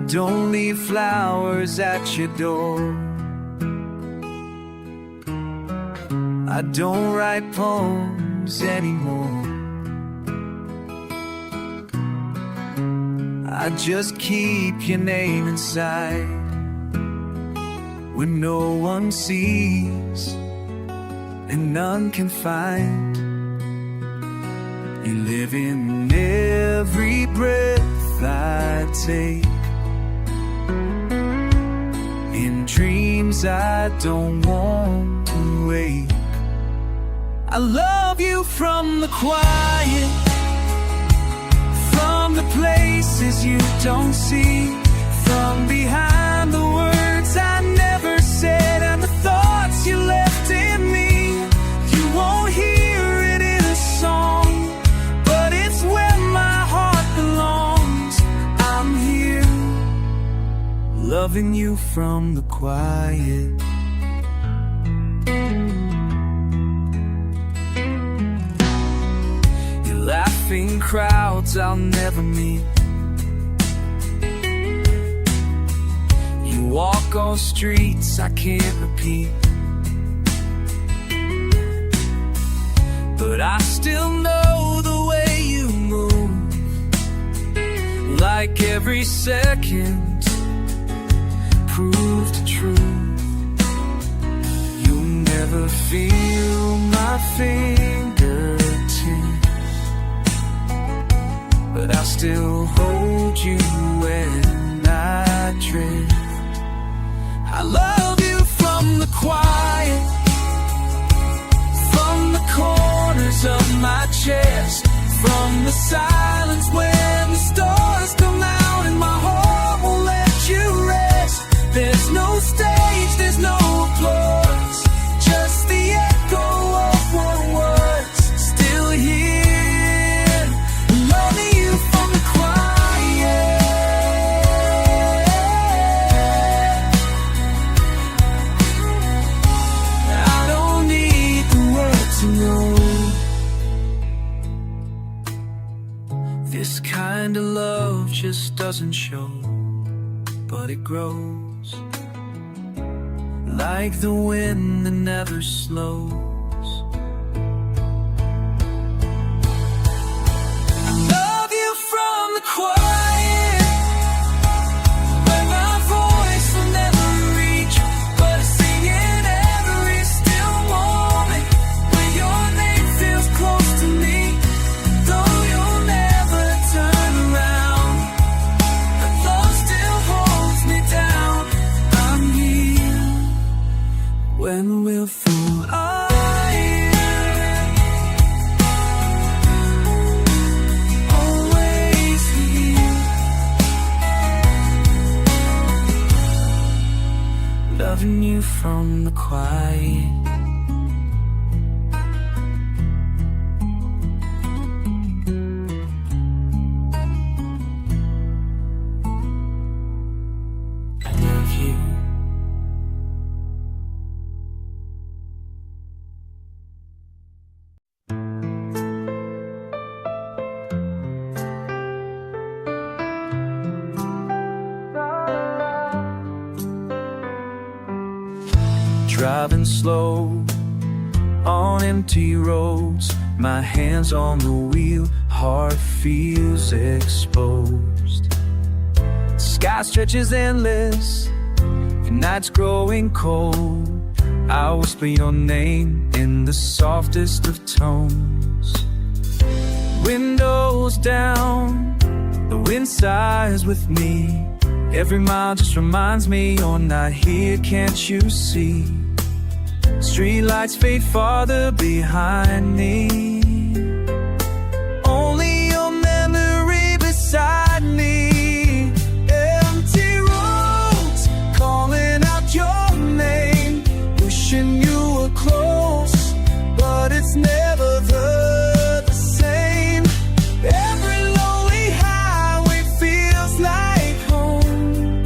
don't leave flowers at your door. I don't write poems anymore. I just keep your name inside when no one sees and none can find. You live in every breath I take, in dreams I don't want to wake. I love you from the quiet, from the places you don't see, from behind the words I never said and the thoughts you left in me. You won't hear it in a song, but it's where my heart belongs. I'm here, loving you from the quiet. Laughing crowds I'll never meet. You walk on streets I can't repeat, but I still know the way you move. Like every second proved true. You never feel my fingertips, but I'll still hold you when I drift. I love you from the quiet, from the corners of my chest, from the silence when the stars come out and my heart won't let you rest. There's no stage, there's no applause, just the echo of what was. Still here, loving you from the quiet. I don't need the world to know. This kind of love just doesn't show, but it grows. Like the wind that never slows. I love you from the quiet, where my voice will never reach, but I sing in every still moment, when your name feels close to me. Though you'll never turn around, the love still holds me down. I'm here when we're full always here, loving you from the quiet. I love you. Driving slow on empty roads, my hands on the wheel, heart feels exposed. Sky stretches endless, the night's growing cold. I whisper your name in the softest of tones. Windows down, the wind sighs with me. Every mile just reminds me you're not here, can't you see? Streetlights fade farther behind me, only your memory beside me. Empty roads calling out your name, wishing you were close, but it's never the same. Every lonely highway feels like home,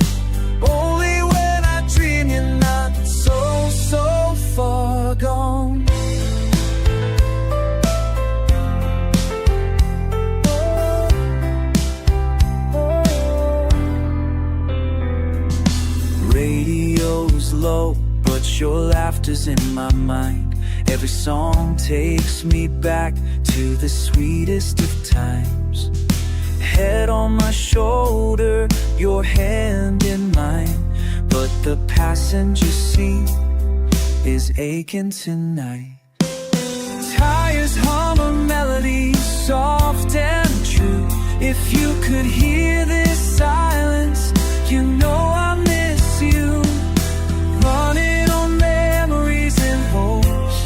only when I dream you're not so far gone. echoes in my mind. Every song takes me back to the sweetest of times. Head on my shoulder, your hand in mine, but the passenger seat is aching tonight. Tires hum a melody, soft and true. If you could hear this silence, you know I miss you. Running on memories and hopes,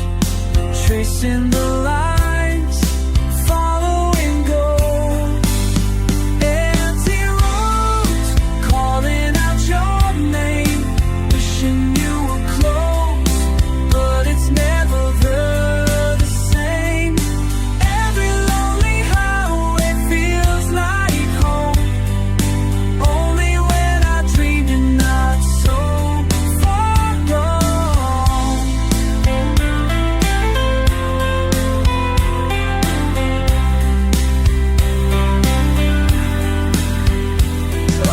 tracing the lines, following goals. Empty roads, calling out your name, wishing you were close, but it's never the same. Every lonely highway feels like home, only when I dream you're not so far gone.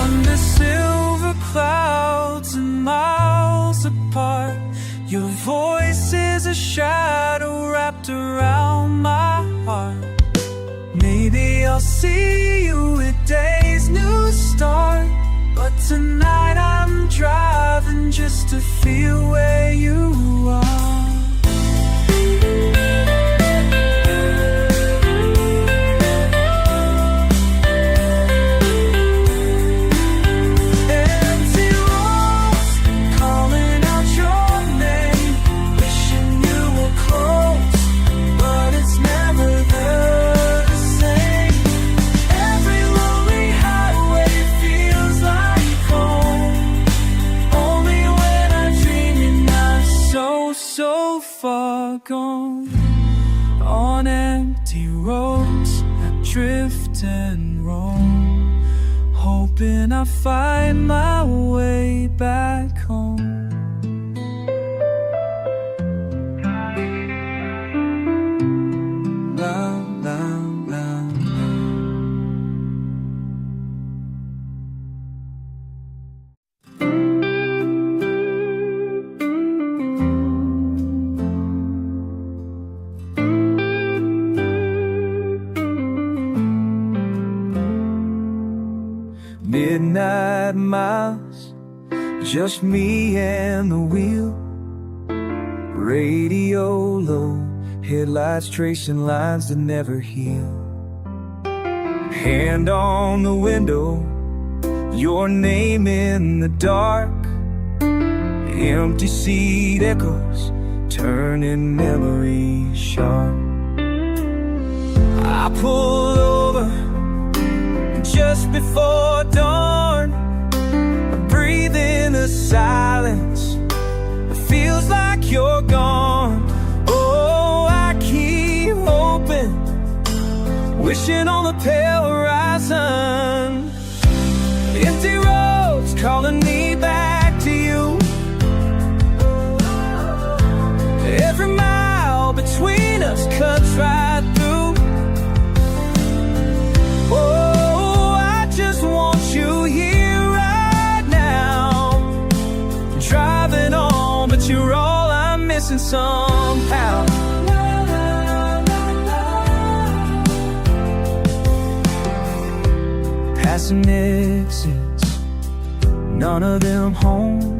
Under silver clouds and miles apart, your voice is a shadow wrapped around my heart. Maybe I'll see you at day's new start, but tonight I'm driving just to feel where you are. Empty roads, calling out your name, wishing you were close, but it's never the same. Every lonely highway feels like home, only when I dream you're not so far gone. On empty roads, I drift and roam, hoping I find my way back home. La, la, la. Midnight miles, just me and the wheel. Radio low, headlights tracing lines that never heal. Hand on the window, your name in the dark. Empty seat echoes, turning memories sharp. I pull over just before dawn, breathe in the silence, it feels like you're gone. Oh, I keep hoping, wishing on the pale horizon. Empty roads calling me back to you. Every mile between us cuts right through. Oh, I just want you here right now. Driving on, but you're all I'm missing somehow. Passing exits, none of them home.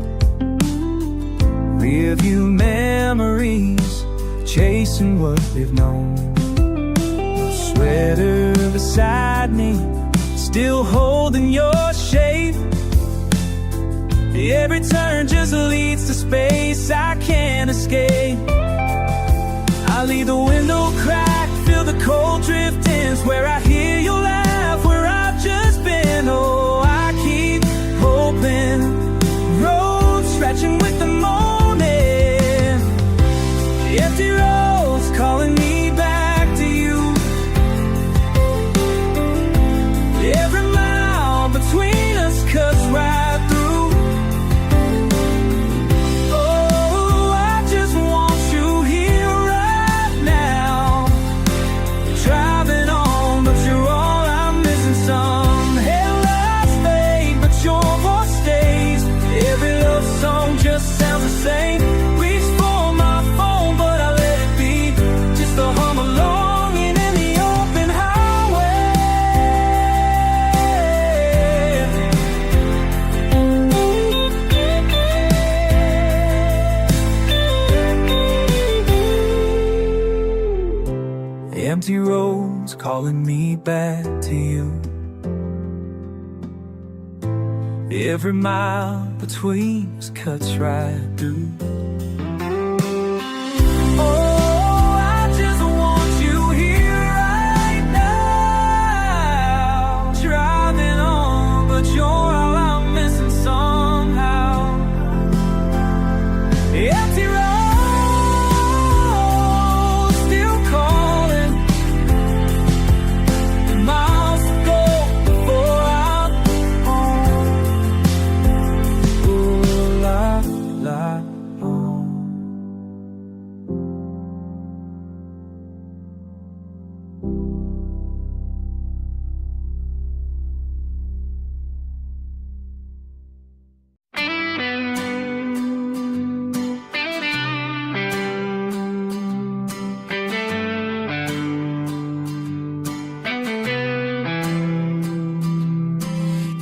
Rearview memories, chasing what they've known. Sweater beside me, still holding your shape. Every turn just leads to space I can't escape. I leave the window cracked, feel the cold drift in, where I hear you laugh, where I've just been. Oh, I keep hoping, roads stretching with the morning. Empty roads calling me back to you. Every mile between us cuts right through. Oh, I just want you here right now. Driving on, but you're Empty roads calling me back to you. Every mile between us cuts right through. Oh, I just want you here right now. Driving on, but you're all I'm missing somehow. Empty roads still calling. Miles to go before I'm home. Ooh, la, la, home.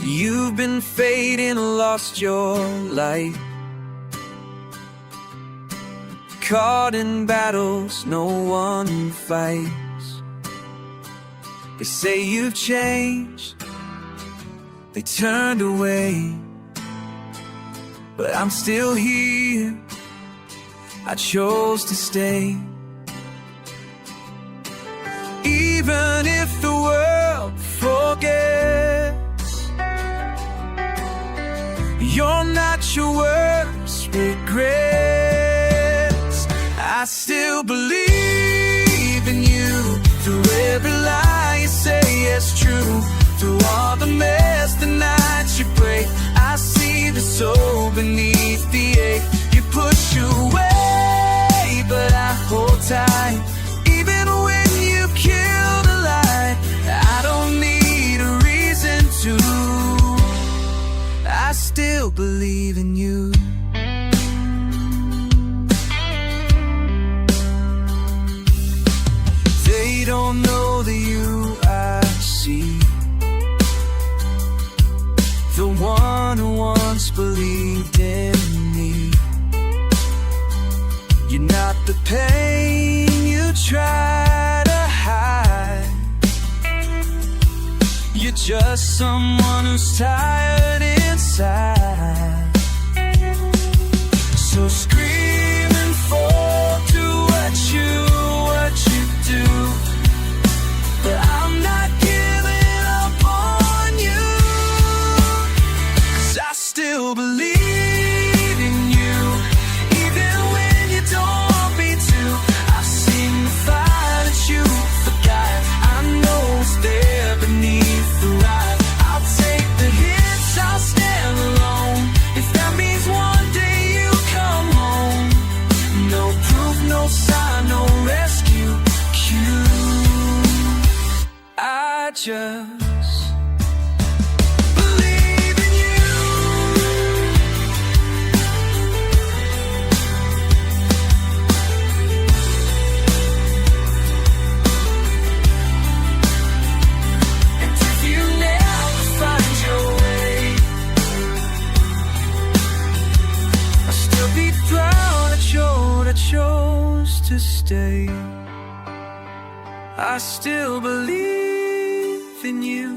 You've been fading, lost your light. Caught in battles no one fights. They say you've changed, they turned away, but I'm still here, I chose to stay. Even if the world forgets, you're not your worst regrets. I still believe in you. Through every lie you say it's true. Through all the mess, the nights you break, I see the soul beneath the ache. You push away, but I hold tight. Even when you kill the light, I don't need a reason to. I still believe in you. They don't know the you I see, the one who once believed in me. You're not the pain you try to hide. You're just someone who's tired inside. So scream and fall to what you do. But I'm not giving up on you, 'cause I still believe in you. Even when you don't want me to, I've seen the fire that you forgot. I know it's there beneath the ride. I'll take the hits, I'll stand alone. If that means one day you come home. No proof, no sign, no rescue cue. I just believe in you. And if you never find your way, I'll still be proud I chose to stay. I still believe in you.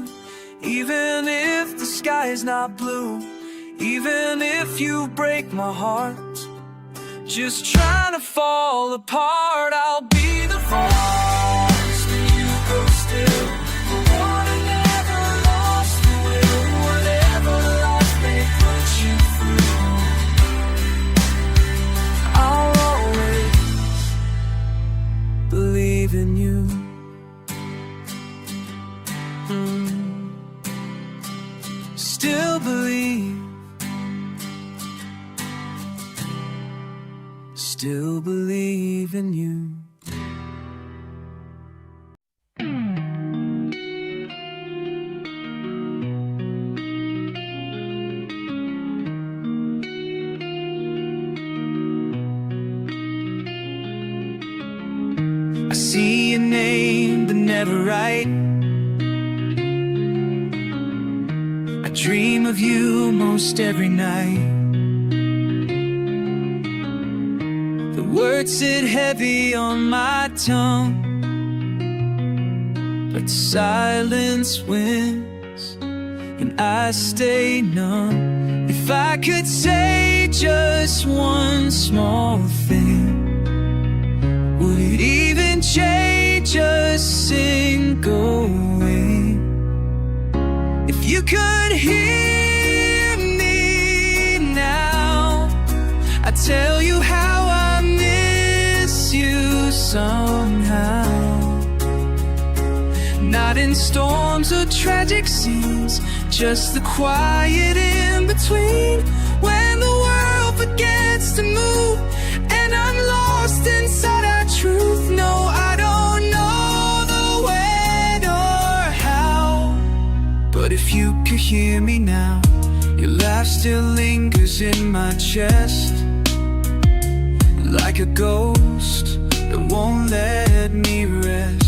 Even if the sky is not blue, even if you break my heart, just trying to fall apart, I'll be the force when you go still. The one who never lost the will, whatever life may put you through. I'll always believe in you. Still believe, still believe in you. I see your name but never write. I dream of you most every night. The words sit heavy on my tongue. but silence wins, and I stay numb. If I could say just one small thing, would it even change a single wing? If you could hear me now, I'd tell you how I miss you somehow. Not in storms or tragic scenes, just the quiet in between, when the world forgets to move and I'm lost inside our truth. No, I don't know the when or how, but if you could hear me now, your laugh still lingers in my chest, like a ghost that won't let me rest.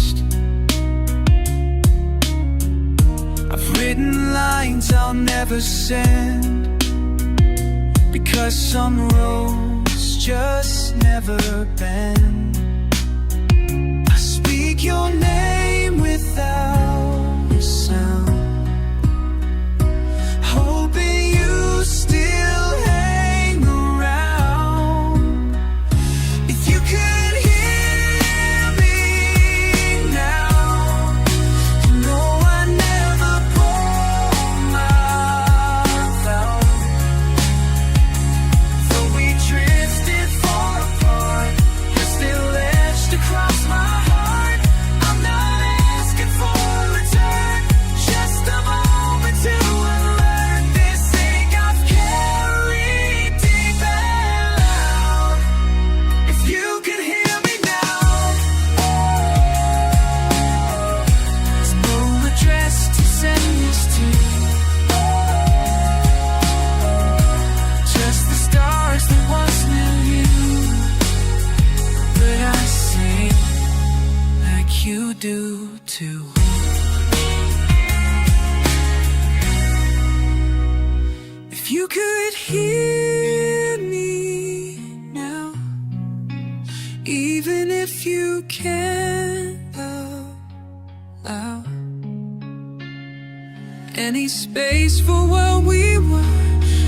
I've written lines I'll never send, because some roads just never bend. I speak your name without a sound, hoping you still hang around. If you could hear me now, you know I never pull my out. Though we drifted far apart, you're still etched across my heart. I'm not asking for a return, just a moment to unlearn this ache I've carried deep and loud. If you could hear me now, there's no address to send this to, just the stars that once knew you. But I sing like you do too. If you could hear me now, even if you can't allow any space for what we were,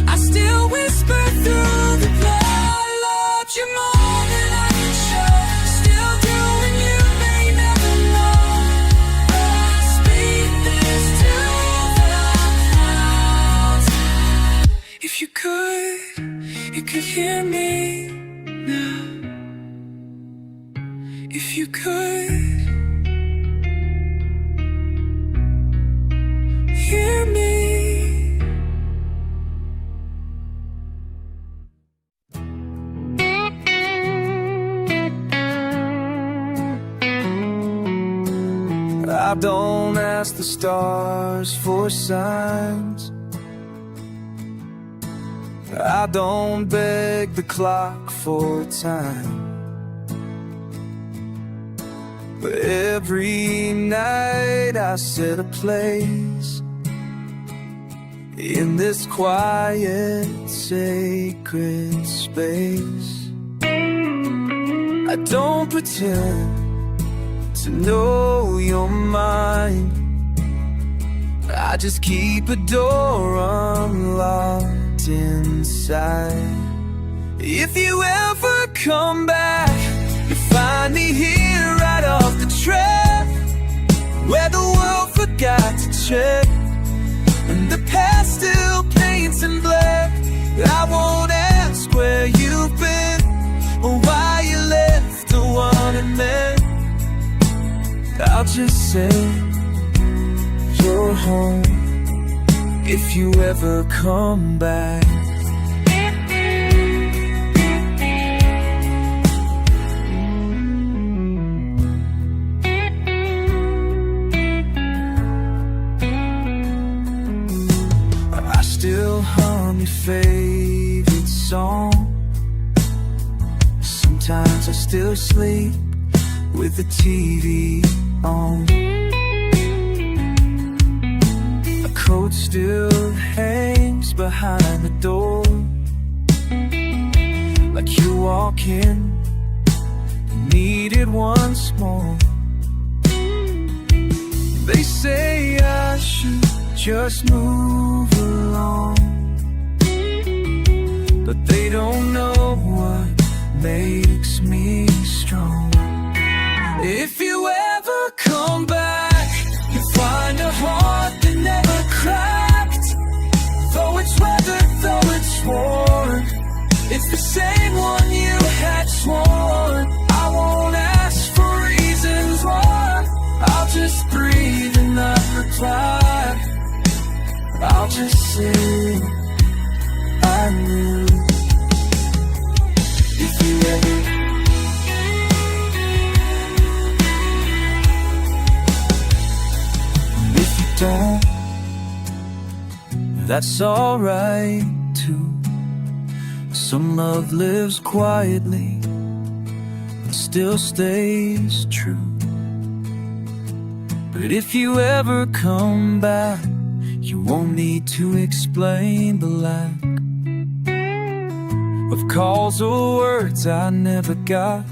I still whisper through the blood. I loved you more than I can show, still do when you may never know. But I speak this to the clouds. If you could hear me now. If you could hear me. I don't ask the stars for signs, I don't beg the clock for time, but every night I set a place in this quiet, sacred space. I don't pretend to know you're mine, I just keep a door unlocked inside. If you ever come back, you'll find me here right off the track, where the world forgot to check, and the past still paints in black. I won't ask where you've been, or why you left the one it meant. I'll just say you're home if you ever come back. I still hum your favorite song. Sometimes I still sleep with the TV on. A coat still hangs behind the door, like you walk in, needed once more. They say I should just move along, but they don't know what makes me strong. If you ever come back, you find a heart that never cracked. Though it's weathered, though it's worn, it's the same one you had sworn. I won't ask for reasons why, I'll just breathe and not reply. I'll just say I knew. If you ever, if you don't, that's alright too. Some love lives quietly and still stays true. But if you ever come back, you won't need to explain the lack of calls or words I never got,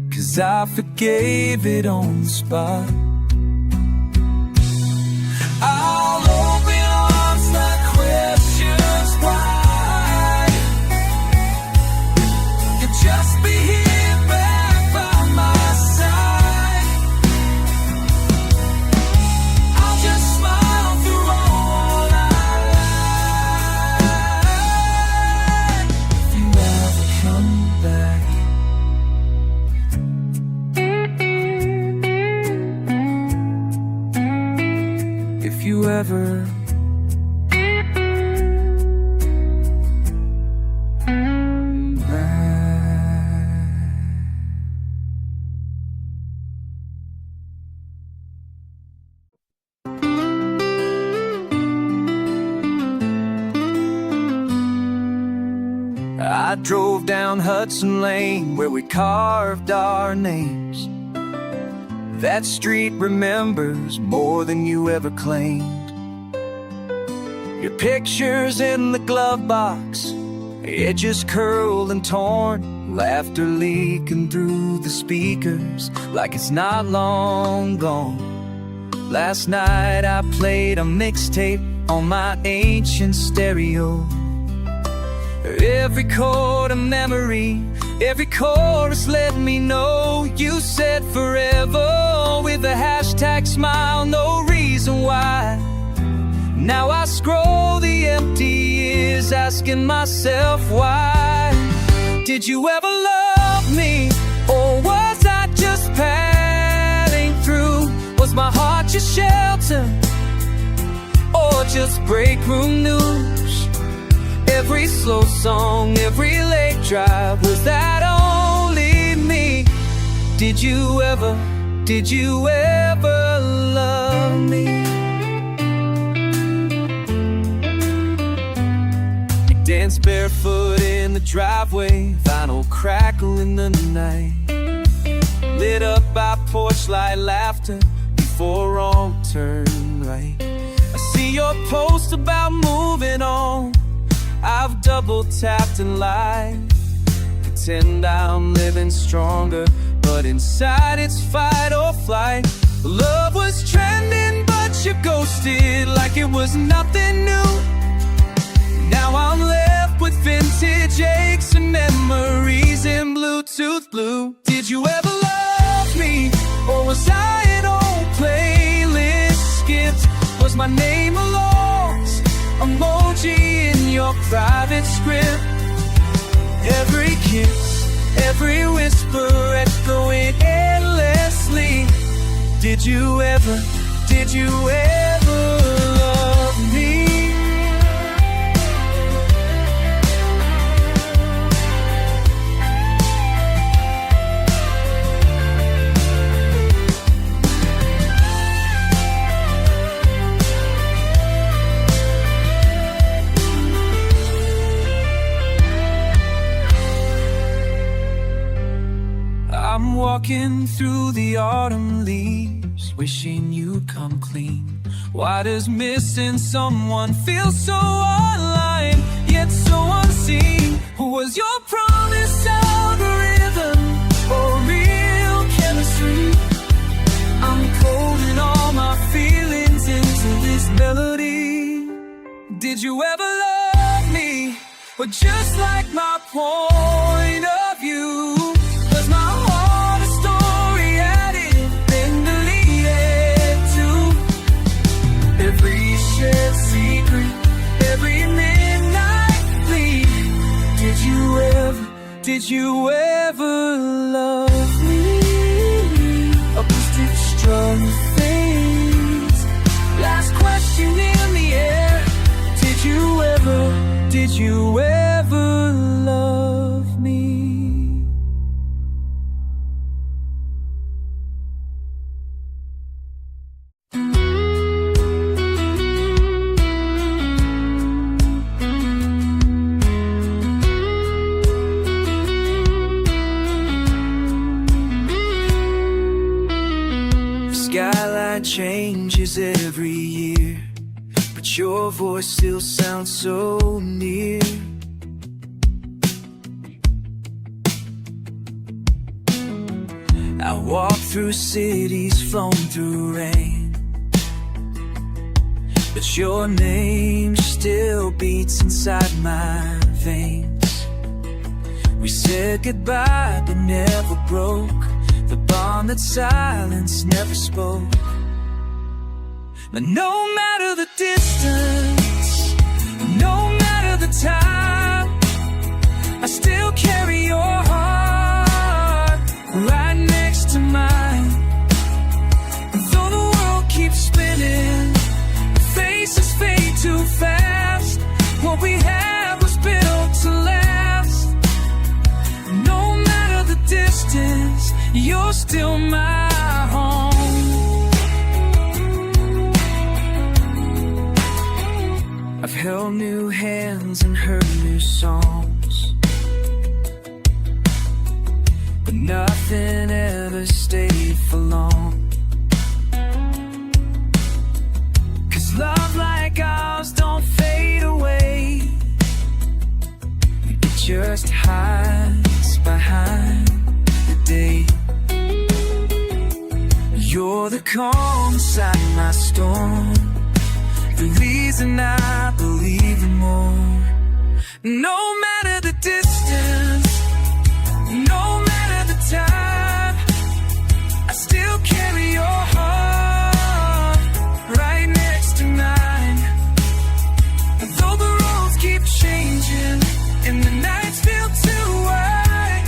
'cause I forgave it on the spot. I'll open arms like questions wide. You'll just be here back by my side. I'll just smile through all I lie. If you ever come back. If you ever I drove down Hudson Lane where we carved our names. That street remembers more than you ever claimed. Your picture's in the glove box, edges curled and torn, laughter leaking through the speakers like it's not long gone. Last night I played a mixtape on my ancient stereo. Every chord a memory, every chorus let me know you said forever with a hashtag smile, no reason why. Now I scroll the empty years asking myself why. Did you ever love me, or was I just passing through? Was my heart your shelter, or just break room news? Every slow song, every late drive, was that only me? Did you ever love me? You danced barefoot in the driveway, vinyl crackle in the night, lit up by porch light laughter before wrong turn right. I see your post about moving on, I've double tapped and lied, pretend I'm living stronger, but inside it's fight or flight. Love was trending, but you ghosted like it was nothing new. Now I'm left with vintage aches and memories in Bluetooth blue. Did you ever love me, or was I an old playlist skipped? Was my name a lost emoji in your private script? Every kiss, every whisper echoing endlessly. Did you ever love me? I'm walking through the autumn leaves, wishing you'd come clean. Why does missing someone feel so online, yet so unseen? Who was your promise algorithm, or real chemistry? I'm cold in all my fears. Did you ever love me? Or just like my point of view? Was my heart a story had it been deleted too? Every shared secret, every midnight bleed. Did you ever love me? A boosted strong face. Last question in the air. Did you ever love me? Skyline changes every year, but your voice still sounds so near. I walk through cities flown through rain, but your name still beats inside my veins. We said goodbye but never broke the bond that silence never spoke. But no matter the distance, no matter the time, I still carry your heart right next to mine. And though the world keeps spinning, faces fade too fast. What we had was built to last. No matter the distance, you're still my home. I've held new hands and heard new songs, but nothing ever stayed for long. 'Cause love like ours don't fade away, it just hides behind the day. You're the calm inside my storm, the reason I believe in more. No matter the distance, no matter the time, I still carry your heart right next to mine. And though the roads keep changing and the nights feel too wide,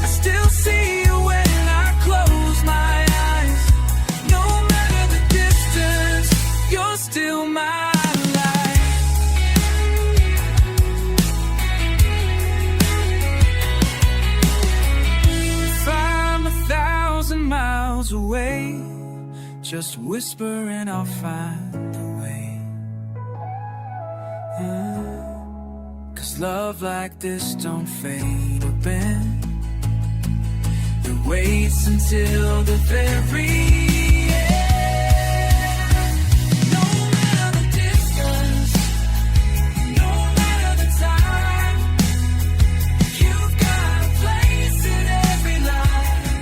I still see you when I close my eyes. No matter the distance, you're still my life. If I'm 1,000 miles away, just whisper and I'll find a way. 'Cause love like this don't fade or bend, it waits until the very end. No matter the distance, no matter the time, you've got a place in every life.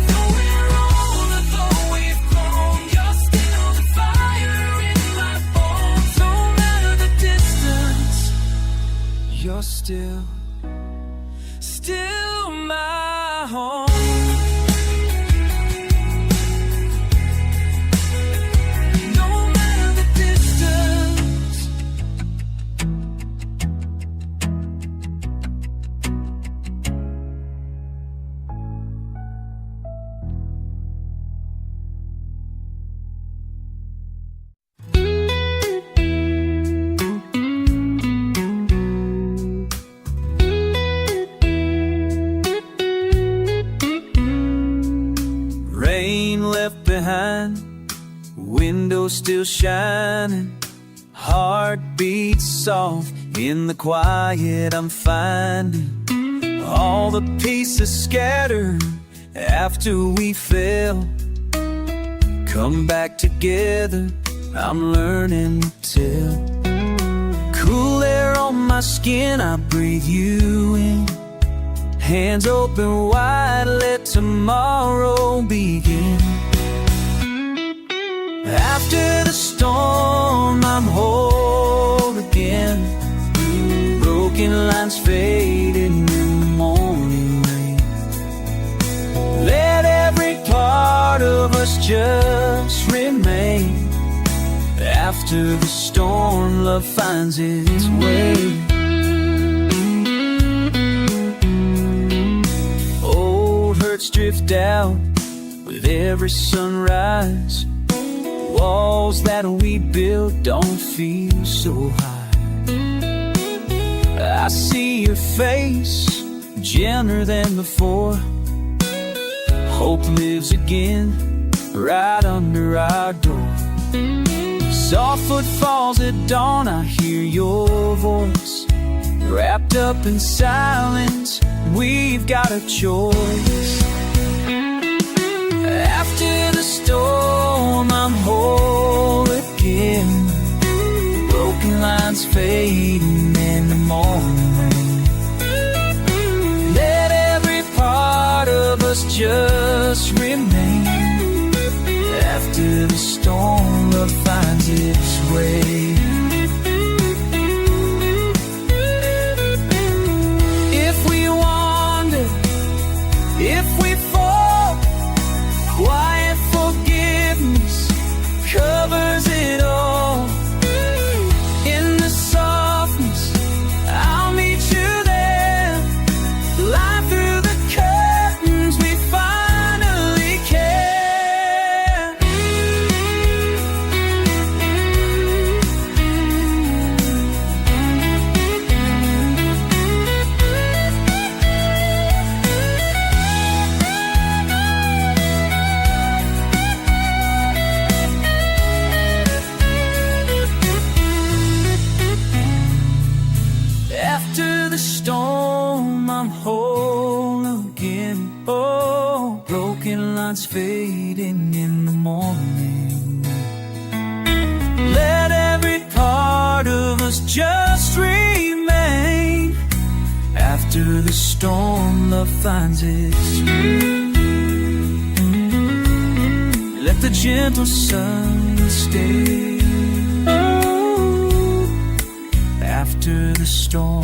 Though we're older, though we've grown, you're still the fire in my bones. No matter the distance, you're still my home. No matter the distance. Left behind, window still shining, heartbeats soft in the quiet. I'm finding all the pieces scattered after we fell, come back together. I'm learning to tell. Cool air on my skin, I breathe you in. Hands open wide, let tomorrow begin. After the us just remain. After the storm, love finds its way. Old hurts drift out with every sunrise. Walls that we built don't feel so high. I see your face, gentler than before. Hope lives again, right under our door. Soft footfalls at dawn, I hear your voice. Wrapped up in silence, we've got a choice. After the storm, I'm whole again. Broken lines fading in the morning. Let every part of us just remain. After the storm, love finds its way. If we wander, if we fall, quiet forgiveness covers it all. In the softness, I'll meet you there. Light through the curtains, we finally care. After the storm, I'm whole again. Oh, broken lines fading in the morning. Let every part of us just remain. After the storm, love finds its way. Let the gentle sun stay. After the storm.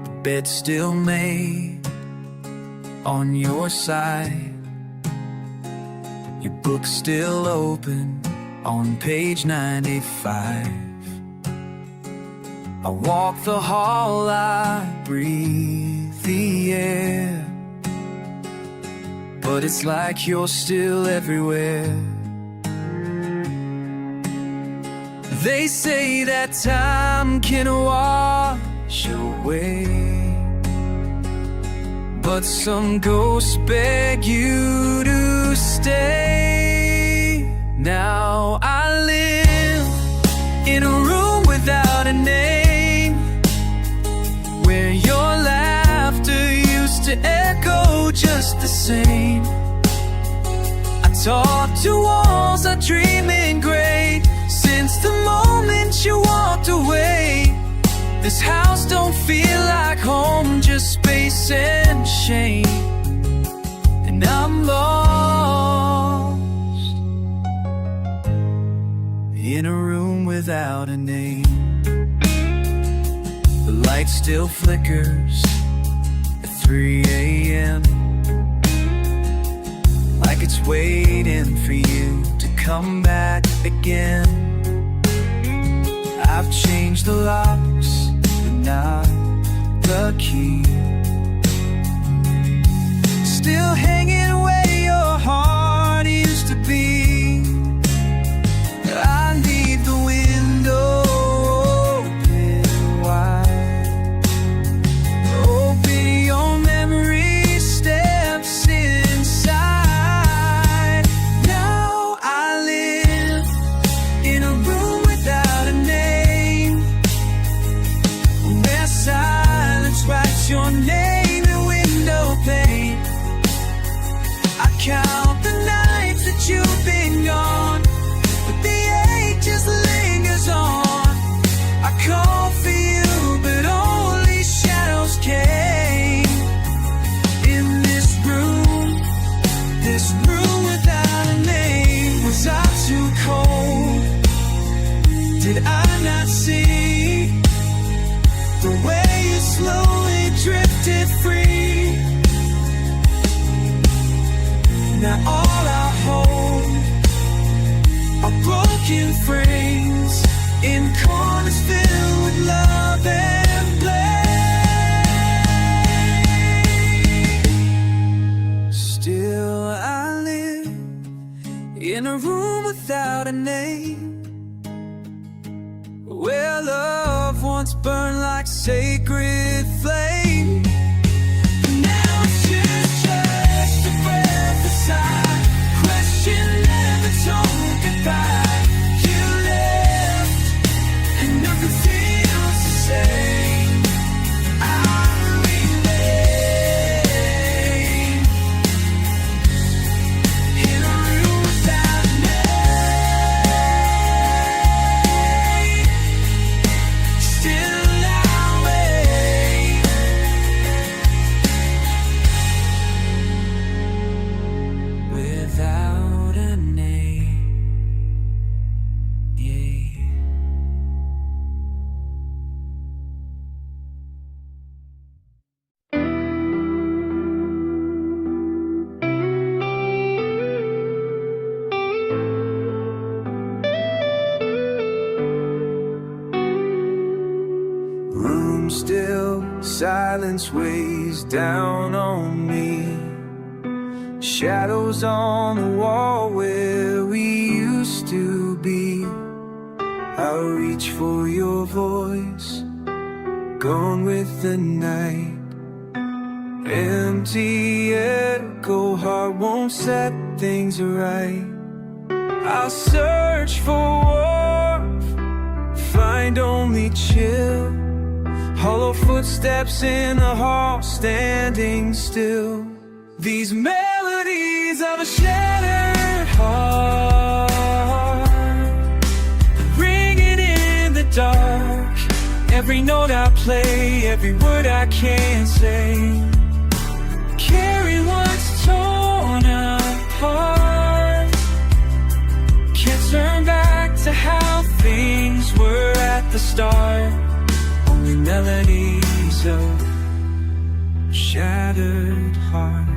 The bed's still made on your side. Your book's still open on page 95. I walk the hall, I breathe the air, but it's like you're still everywhere. They say that time can wash away, but some ghosts beg you to stay. Now I live in a room without a name, where your laughter used to echo just the same. I talk to walls, I dream in gray. Since the moment you walked away, this house don't feel like home, just space and shame. And I'm lost in a room without a name. The light still flickers at 3 a.m., like it's waiting for you to come back again. I've changed the locks, not the key. Still hanging where your heart used to be. I need the window open wide. Open your memory steps inside. Now I live in a room without a name, where silence writes your name in window pane. broken frames in corners filled with love and blame. Still I live in a room without a name, where love once burned like sacred flame. Now it's just a breath aside, question never told goodbye. You left and nothing feels the same. I remain in a room without a name. Still I wait. Without a name, yeah. Room still, silence weighs down on me. Shadows on the wall where we used to be. I'll reach for your voice, gone with the night. Empty echo, heart won't set things right. I'll search for warmth, find only chill. Hollow footsteps in the hall, standing still. These melodies of a shattered heart, ringing in the dark. Every note I play, every word I can't say, carry what's torn apart. Can't turn back to how things were at the start. Only melodies of shattered heart.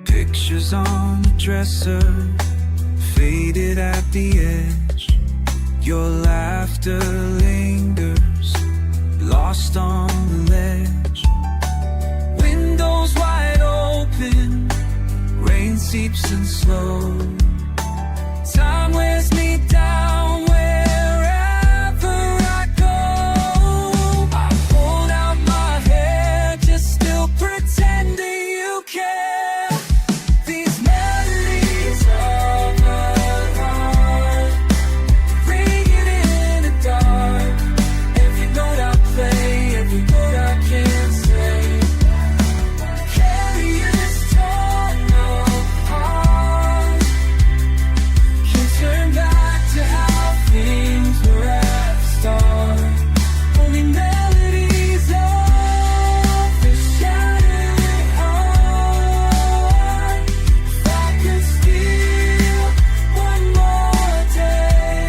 Pictures on the dresser, faded at the edge. Your laughter lingers, lost on the ledge. Windows wide open, rain seeps in slow. Time wears me down wherever I go. I hold out my head, just still pretending you care. These melodies of a heart, ringing in the dark. Every note I play, every word I can't say, carry this torn apart. Can't turn back to how things were at the start. Only melodies of this shattered heart. If I could steal one more day,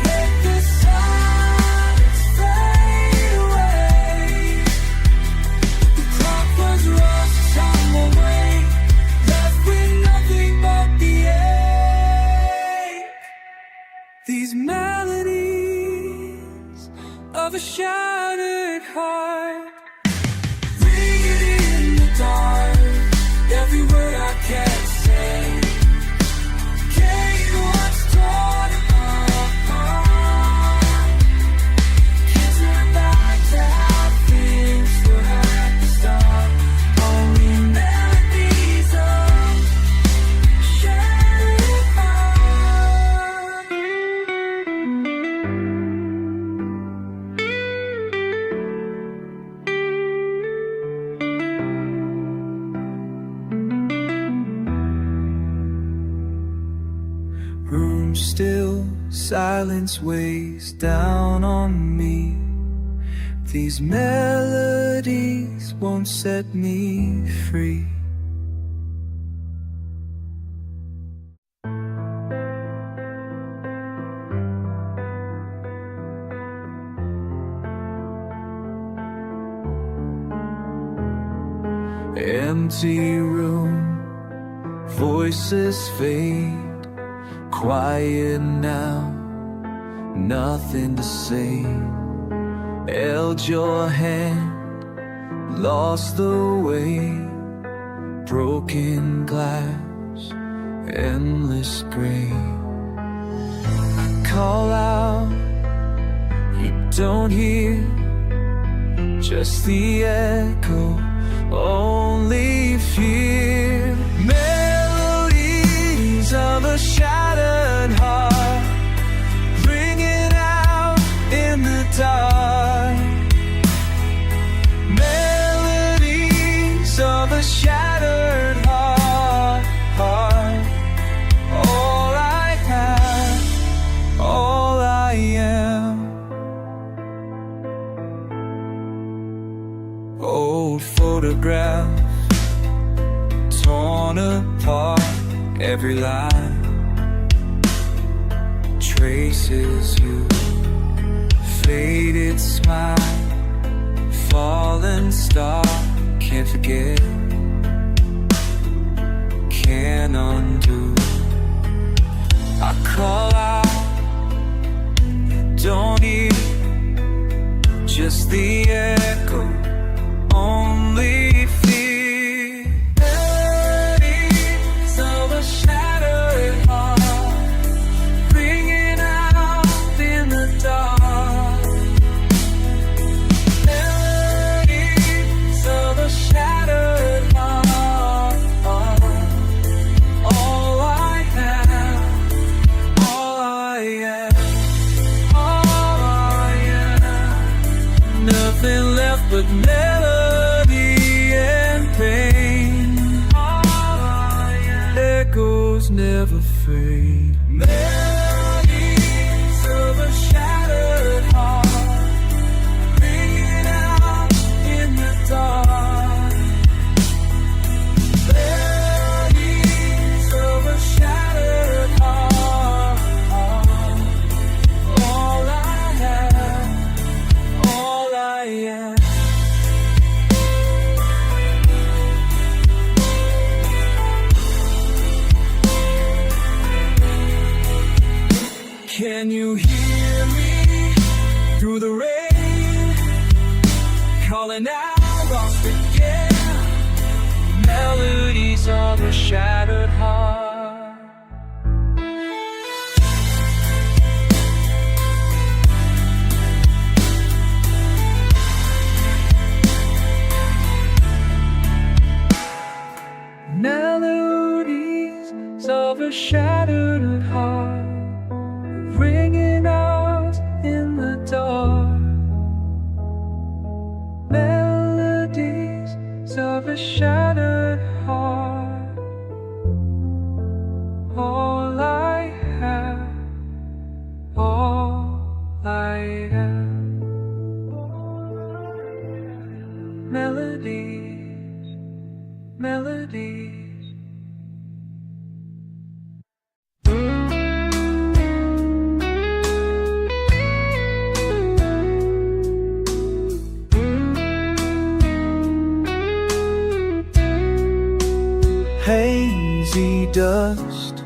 let the silence fade away. The clock was rushed, time away, left with nothing but the ache. These melodies of a shattered heart, ringing in the dark. Every word I can't say, carry what's torn apart. Can't turn back to how things were at the start. Only melodies of shattered heart. Room still, silence weighs down on me. These melodies won't set me free. Empty room, voices fade, quiet now, nothing to say. Held your hand, lost the way, broken glass, endless gray. Call out, you don't hear, just the echo, only fear. Melodies of a shattered heart, ringing out in the dark. Melodies of a shattered heart. All I have, all I am. Old photograph, torn apart, every line traces you. Faded smile, fallen star, can't forget, can't undo. I call out, don't hear, just the echo, only fear. Melodies of a shattered heart, ringing out in the dark. Melodies of a shattered heart. All I have, all I am, all I am. Nothing left but melody and pain. Echoes never fade. Melodies of a shattered heart, ringing out in the dark. Melodies of a shattered heart. All I have, all I am. Can you hear me through the rain? Calling out, lost again. Melodies of a shattered heart. Melodies of a shattered heart, ringing out in the dark. Melodies of a shattered heart. All I have, all I am. Melodies, melodies. Hazy dust,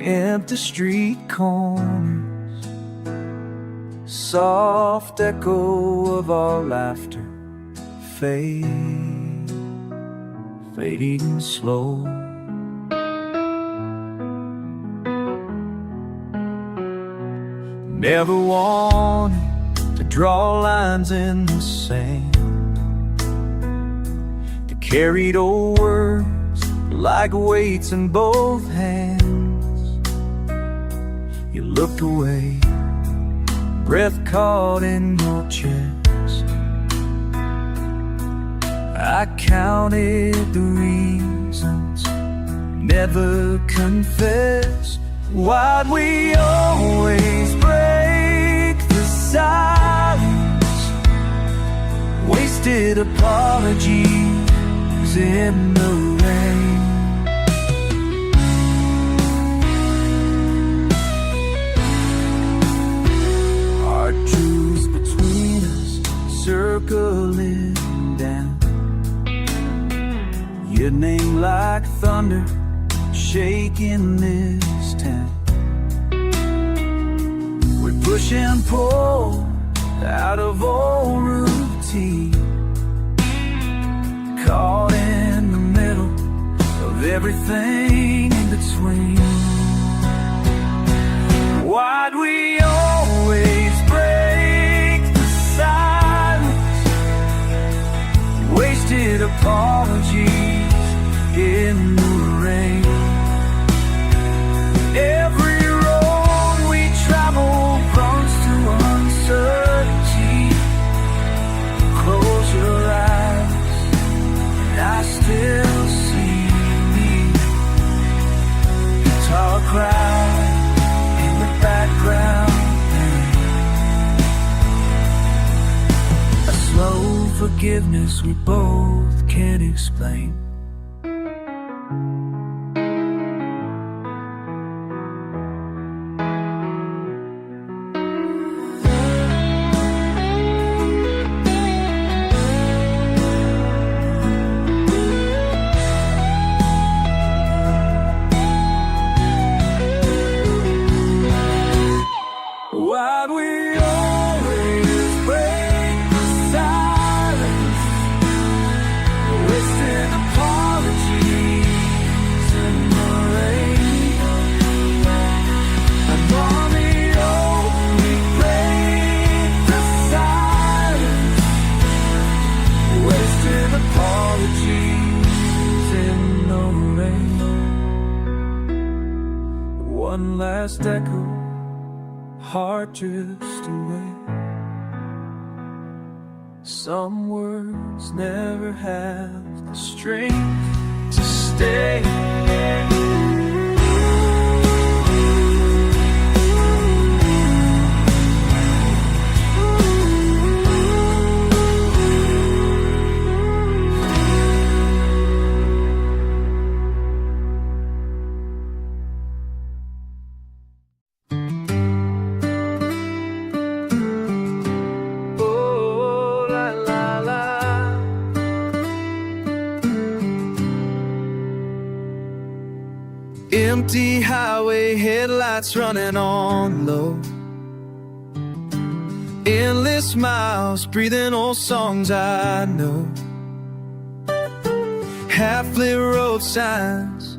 empty street corners, soft echo of our laughter, fading slow. Never wanted to draw lines in the sand, to carried old words like weights in both hands. You looked away, breath caught in your chest. I counted the reasons, never confessed. Why'd we always break the silence? Wasted apologies in the rain. Our truths between us circling down. Your name like thunder shaking this tent. We push and pull out of old routine, caught in the middle of everything in between. Why'd we always break the silence? Wasted apologies in the rain. Every road we travel runs to uncertainty. Close your eyes and I still see me. Guitar crowd in the background, a slow forgiveness we both can't explain. Why'd we always break the silence? Wasted apologies in the rain. And on the we break the silence. Wasted apologies in the rain. One last echo, heart drifts away. Some words never have the strength to stay. Empty highway headlights running on low. Endless miles breathing old songs I know. Half-lit road signs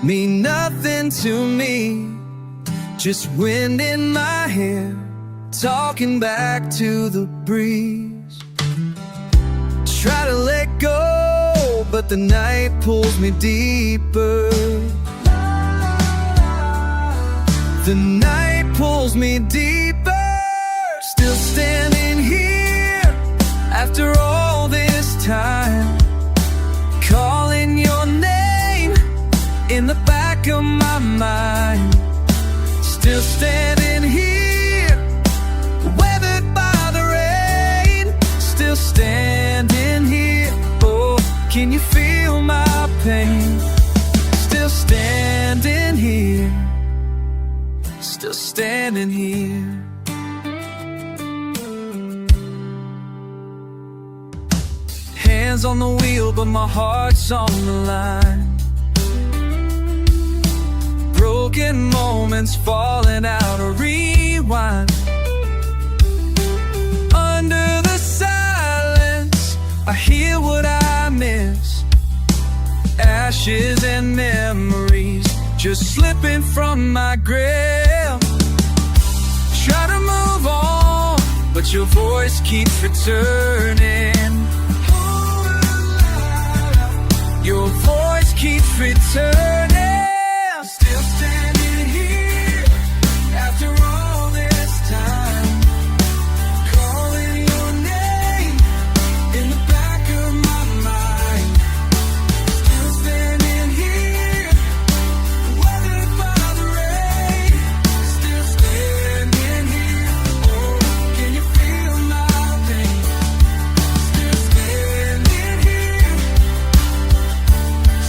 mean nothing to me. Just wind in my hair, talking back to the breeze. Try to let go, but the night pulls me deeper. The night pulls me deeper. Still standing here after all this time, calling your name in the back of my mind. Still standing here, weathered by the rain. Still standing here, oh, can you feel my pain? Still standing here, still standing here. Hands on the wheel, but my heart's on the line. Broken moments falling out of rewind. Under the silence, I hear what I miss. Ashes and memories just slipping from my grip. Try to move on, but your voice keeps returning. Your voice keeps returning. Still standing here after all this time, calling your name in the back of my mind. Still standing here, weathered by the rain. Still standing here, oh, can you feel my pain? Still standing here,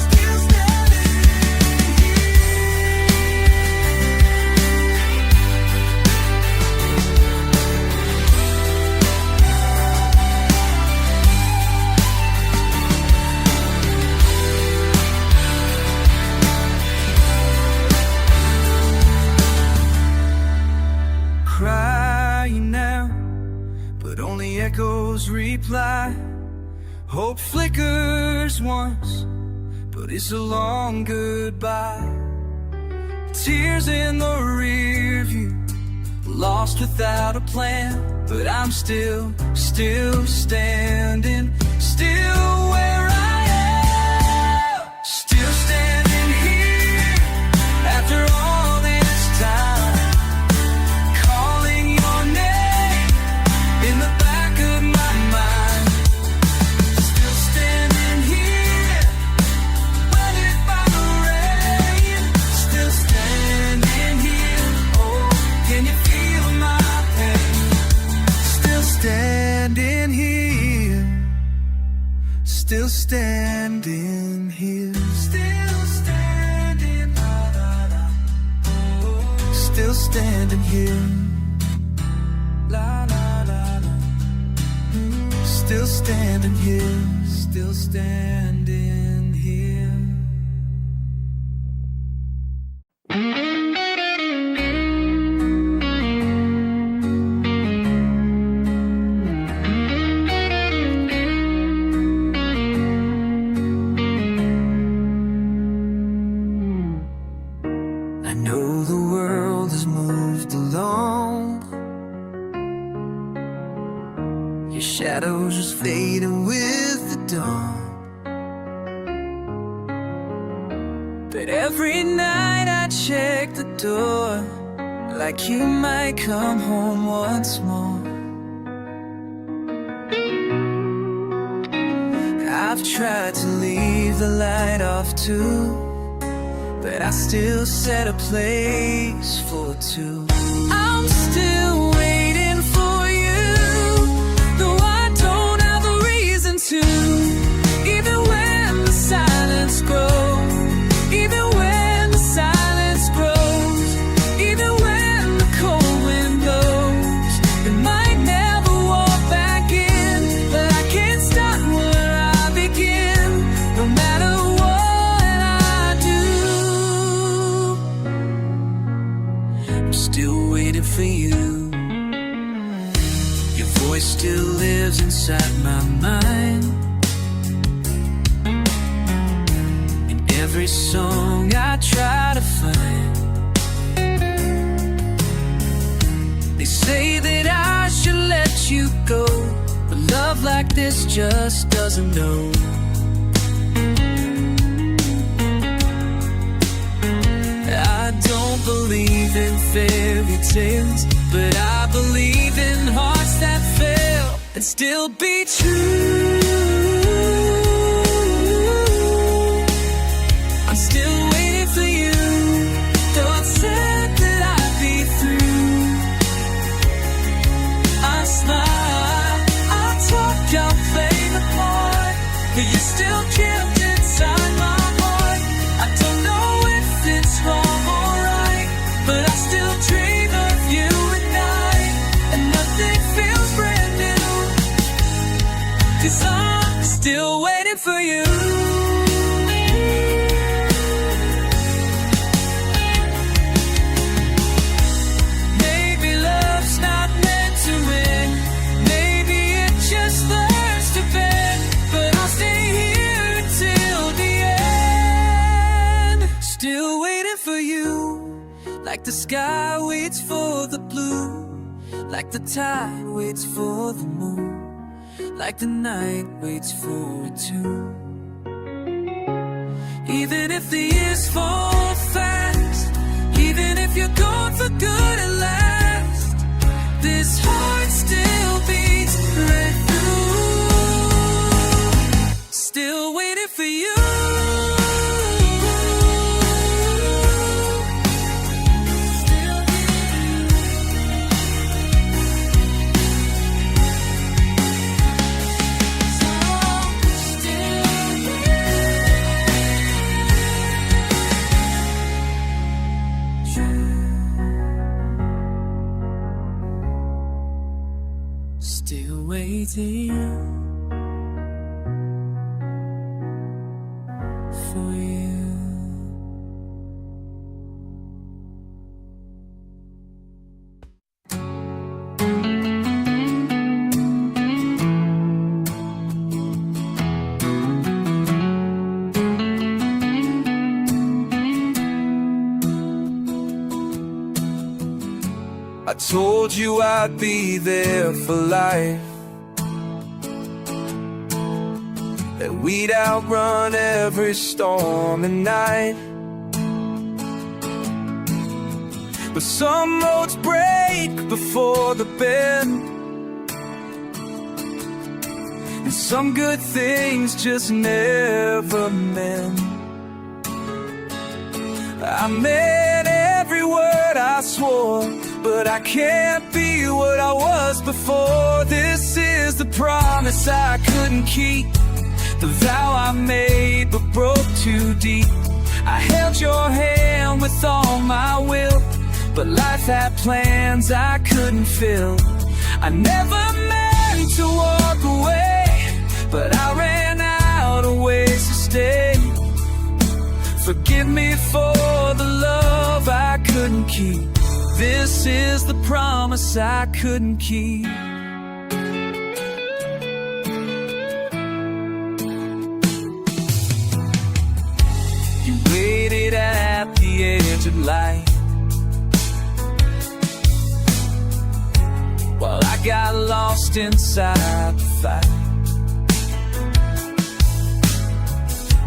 still standing. crying now, but only echoes reply. Hope flickers once, but it's a long goodbye. Tears in the rear view, lost without a plan, but I'm still standing, still where I am, still standing here after all this time, calling your name in the back of my mind. Still standing here, weathered by the rain. Still standing here, oh, can you feel my pain? Still standing here, still standing here, still standing, still standing here, la la la la. Still standing here, still standing here. I know the world has moved along. Your shadows just fading with the dawn. But every night I check the door, like you might come home once more. I've tried to leave the light off too, but I still set a place for two. I'm still waiting for you, though I don't have a reason to. Even when the silence grows, even when the silence grows, even when the cold wind blows, it might never walk back in, but I can't start where I begin, no matter what I do. I'm still waiting for you. Your voice still lives inside my mind. In every song I try to find, they say that I should let you go, but love like this just doesn't know. I don't believe in fairy tales, but I believe in hearts that fail and still be true. I'm still waiting for you, though it's said that I'd be through. I smile, I talk, I'll play the part, but you're still kept inside my heart. I don't know if it's wrong or right, but I still dream of you at night, and nothing feels brand new, 'cause I'm still waiting for you. Maybe love's not meant to win, maybe it just learns to bend, but I'll stay here till the end, still waiting for you. Like the sky waits for the blue, like the tide waits for the moon, like the night waits for it too. Even if the years fall fast, even if you're gone for good at last, this heart still beats right through. Still waiting for you. Still waiting for you. I told you I'd be there for life, that we'd outrun every storm and night. But some roads break before the bend, and some good things just never mend. I meant every word I swore, but I can't be what I was before. This is the promise I couldn't keep, the vow I made but broke too deep. I held your hand with all my will, but life had plans I couldn't fill. I never meant to walk away, but I ran out of ways to stay. Forgive me for the love I couldn't keep. This is the promise I couldn't keep. You waited at the edge of light, while I got lost inside the fight.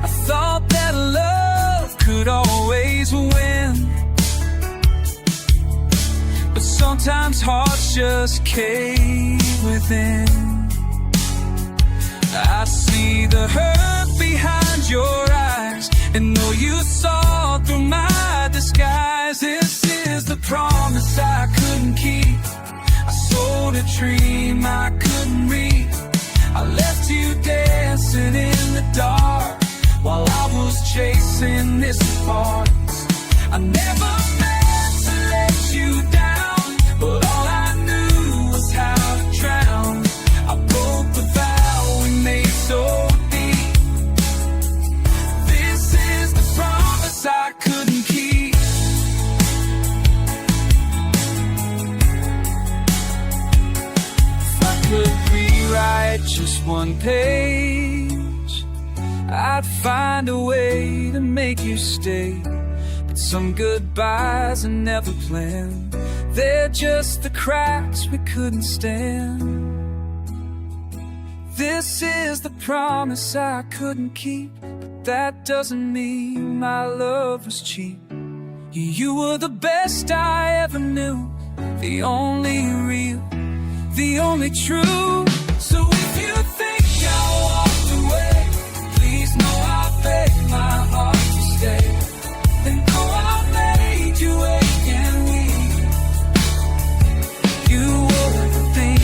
I thought that love could always win, but sometimes hearts just cave within. I see the hurt behind your eyes, and know you saw through my disguise. This is the promise I couldn't keep. I sold a dream I couldn't read. I left you dancing in the dark while I was chasing this apart. I never meant to let you down, but all I knew was how to drown. I broke the vow we made so deep. This is the promise I couldn't keep. If I could rewrite just one page, I'd find a way to make you stay. But some goodbyes are never planned, they're just the cracks we couldn't stand. This is the promise I couldn't keep, but that doesn't mean my love was cheap. You were the best I ever knew, the only real, the only true. So if you think I walked away, please know I begged my heart to stay. Then go, I made you wake and weep. You were the thing,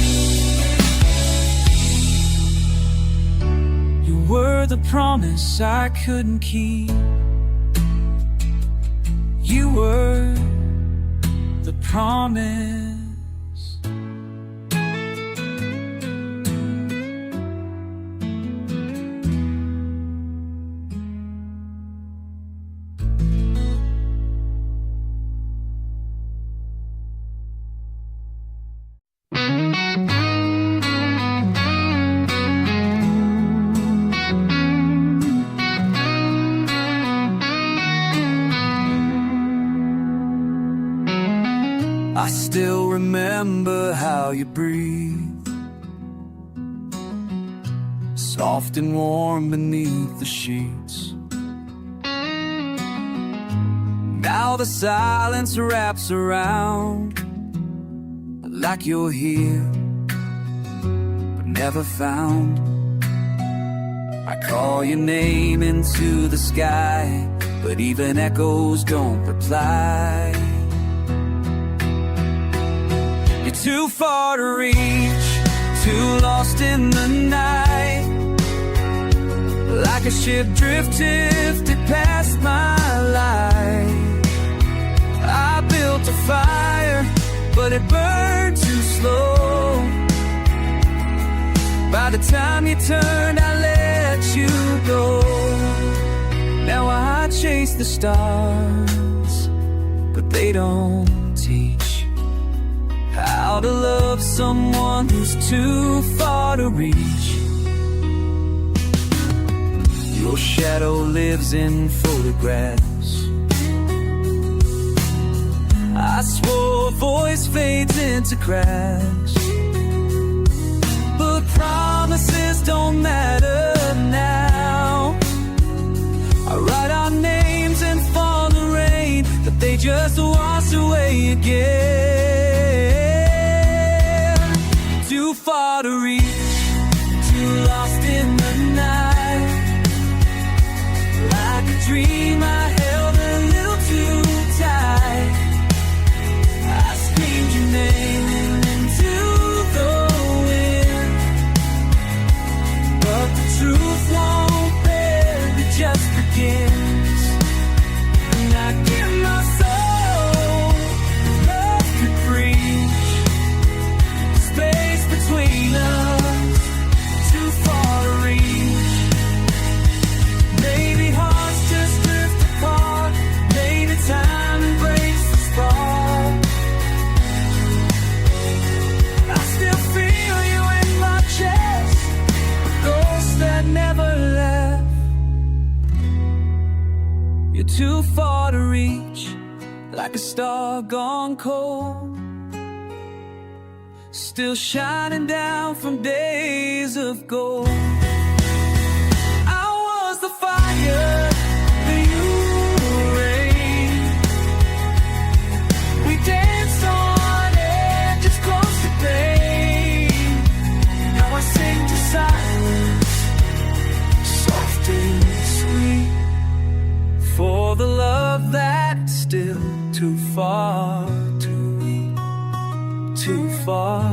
you were the promise I couldn't keep. You were the promise. I still remember how you breathe, soft and warm beneath the sheets. Now the silence wraps around, like you're here, but never found. I call your name into the sky, but even echoes don't reply. Too far to reach, too lost in the night, like a ship drifted past my life. I built a fire, but it burned too slow. By the time you turned, I let you go. Now I chase the stars, but they don't teach how to love someone who's too far to reach. Your shadow lives in photographs. I swore a voice fades fades into cracks. But promises don't matter now. I write our names and fall the rain, but they just wash away again. Too far to reach, too lost in the night. Like a dream I held a little too tight. I screamed your name into the wind, but the truth won't bend, it just begins. And I give my soul, love could breach space between us, too far to reach. Maybe hearts just drift apart, maybe time breaks the spark. I still feel you in my chest, a ghost that never left. You're too far to reach, like a star gone cold, still shining down from days of gold. I was the fire, you were rain. We danced on edges close to pain. Now I sing to silence, soft and sweet, for the love that's still too far to reach. Too far,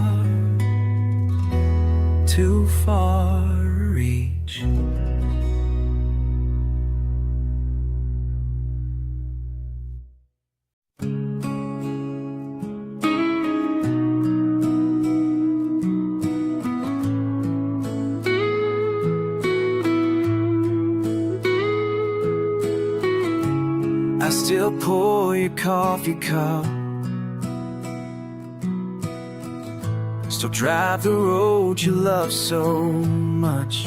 too far reach. I still pour your coffee cup, still drive the road you love so much.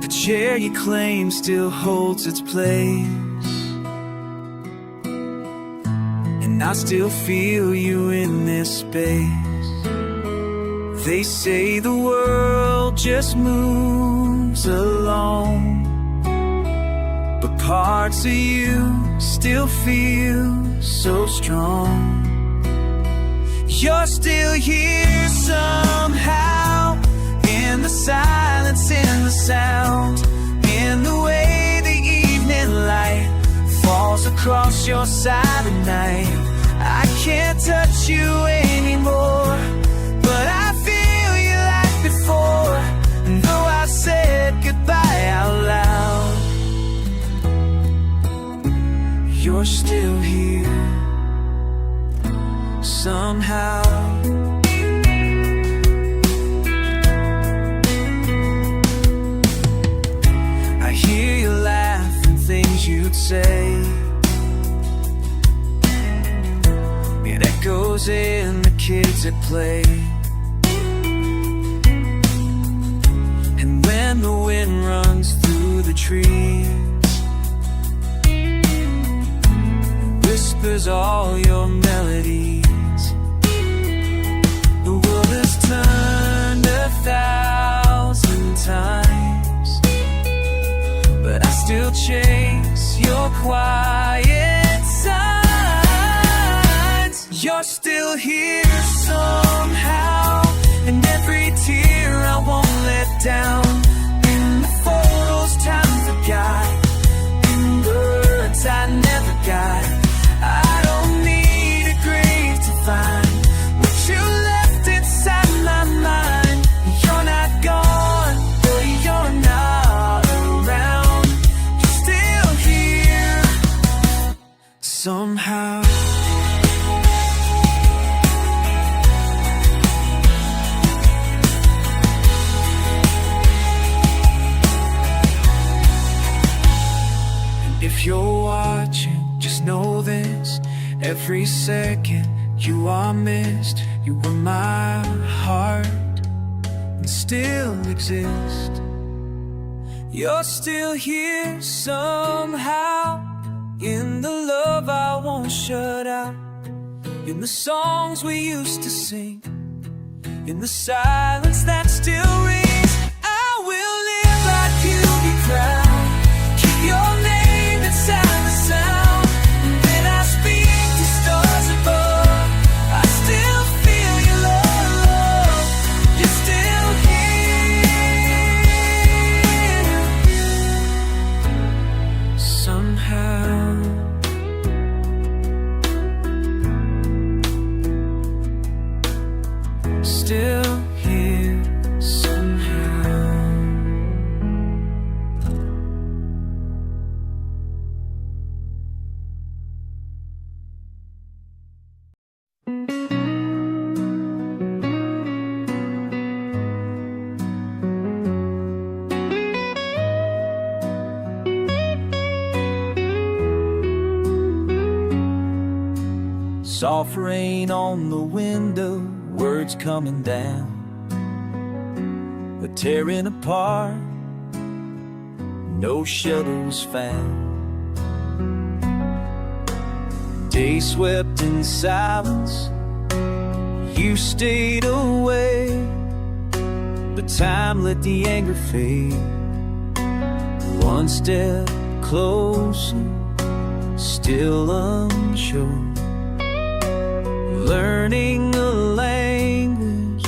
The chair you claim still holds its place, and I still feel you in this space. They say the world just moves along, but parts of you still feel so strong. You're still here somehow, in the silence, in the sound, in the way the evening light falls across your silent night. I can't touch you anymore, but I feel you like before. And though I said goodbye out loud, you're still here somehow. I hear you laugh and things you'd say, it echoes in the kids at play. And when the wind runs through the trees, whispers all your melodies. The world has turned 1,000 times, but I still chase your quiet signs. You're still here somehow, and every tear I won't let down. In the photos time forgot, in words I never got. I don't need a grave to find what you left inside my mind. You're not gone, but you're not around. You're still here somehow. If you're watching, just know this: every second you are missed. You were my heart and still exist. You're still here somehow, in the love I won't shut out, in the songs we used to sing, in the silence that still rings. I will live like you'll be proud, keep your name inside the sound. And when I speak to stars above, I still feel your love. You're still here somehow. Still here somehow. Soft rain on the window, words coming down, but tearing apart, no shelter was found. Day swept in silence, you stayed away, but time let the anger fade. One step closer, still unsure, learning a language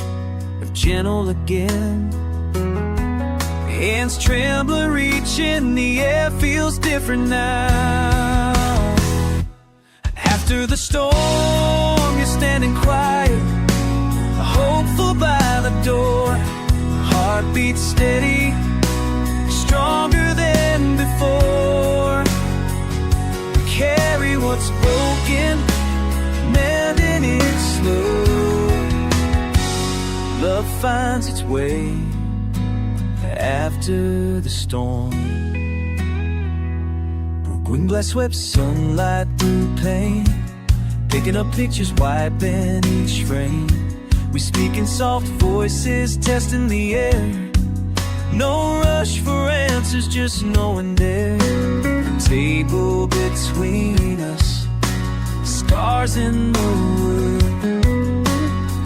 of gentle again. Hands trembling, reaching the air, feels different now. After the storm, you're standing quiet, hopeful by the door. Heartbeat steady, stronger than before. Carry what's broken, mending it slow. Love finds its way after the storm. Broken glass swept sunlight through pain, picking up pictures, wiping each frame. We speak in soft voices, testing the air. No rush for answers, just knowing there. Table between us, scars in the wood,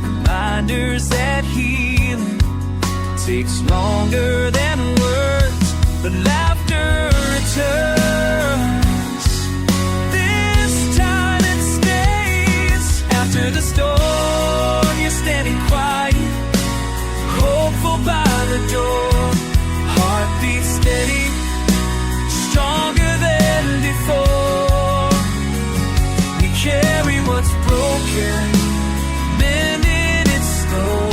reminders that healing takes longer than words, but laughter returns. This time it stays. After the storm, you're standing quiet, hopeful by the door. Heartbeat steady, stronger than before. Carry what's broken, mending it slow.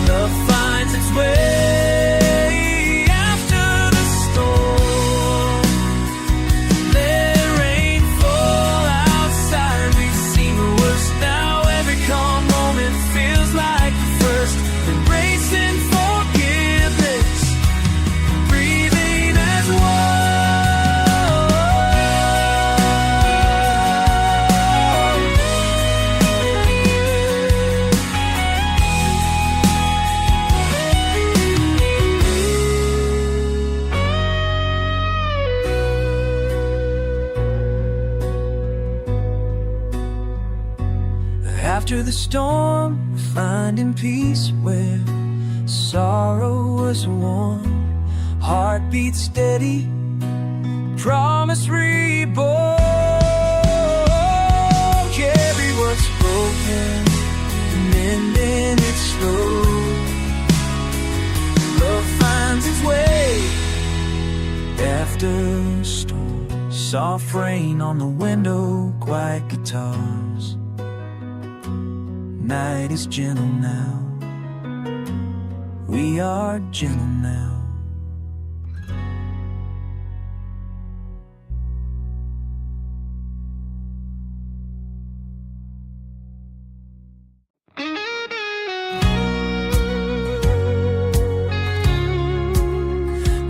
Love finds its way after the storm. Let rain fall outside, we've seen the worst. Now every calm moment feels like the first. Embracing forgiveness, breathing as one. After the storm, finding peace where sorrow was worn. Heartbeat steady, promise reborn. Carry what's broken, mending it slow. Love finds its way after the storm. Soft rain on the window, quiet guitars. Night is gentle now, we are gentle now.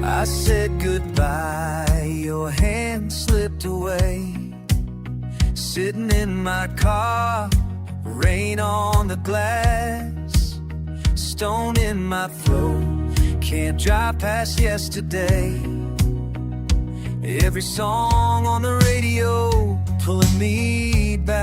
I said goodbye, your hand slipped away. Sitting in my car, rain on the glass, stone in my throat. Can't drive past yesterday. Every song on the radio pulling me back.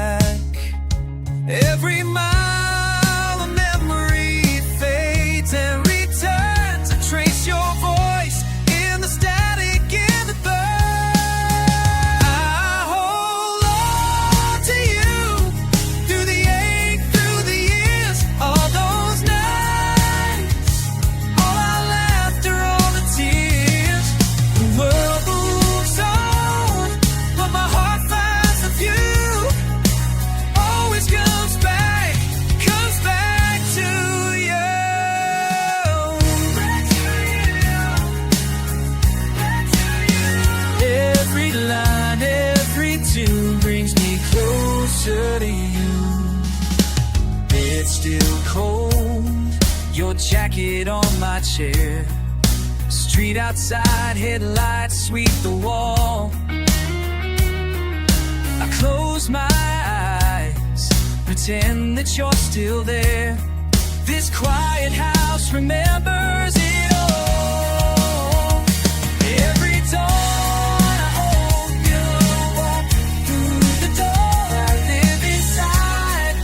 brings me closer to you. It's still cold, your jacket on my chair. Street outside, headlights sweep the wall. I close my eyes, pretend that you're still there. This quiet house remembers it all. Every dawn I hope you'll walk through the door. I live inside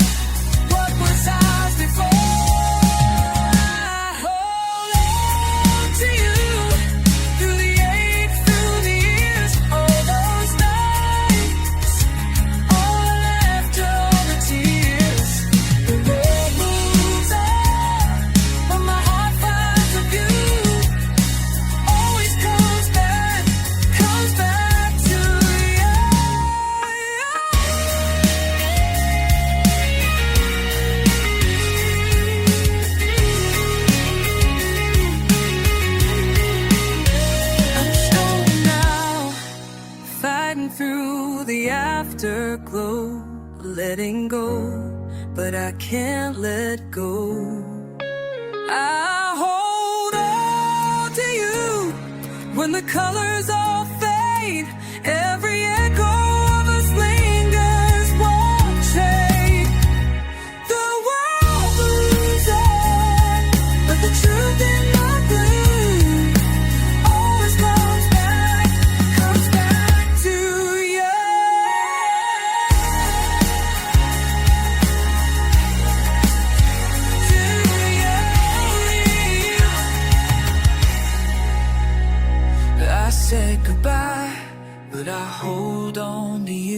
what was ours before. I hold on to you through the ache, through the years, all those nights, all the laughter, all the tears. The road moves on, but my heart finds a view. Always comes back to you. I'm strong now, fighting through the afterglow, letting go, but I can't let go. I hold on to you when the colors all fade. Every echo of us lingers, won't change. The world moves on, but the truth in my blue always comes back to you. I said goodbye, but I hold on to you.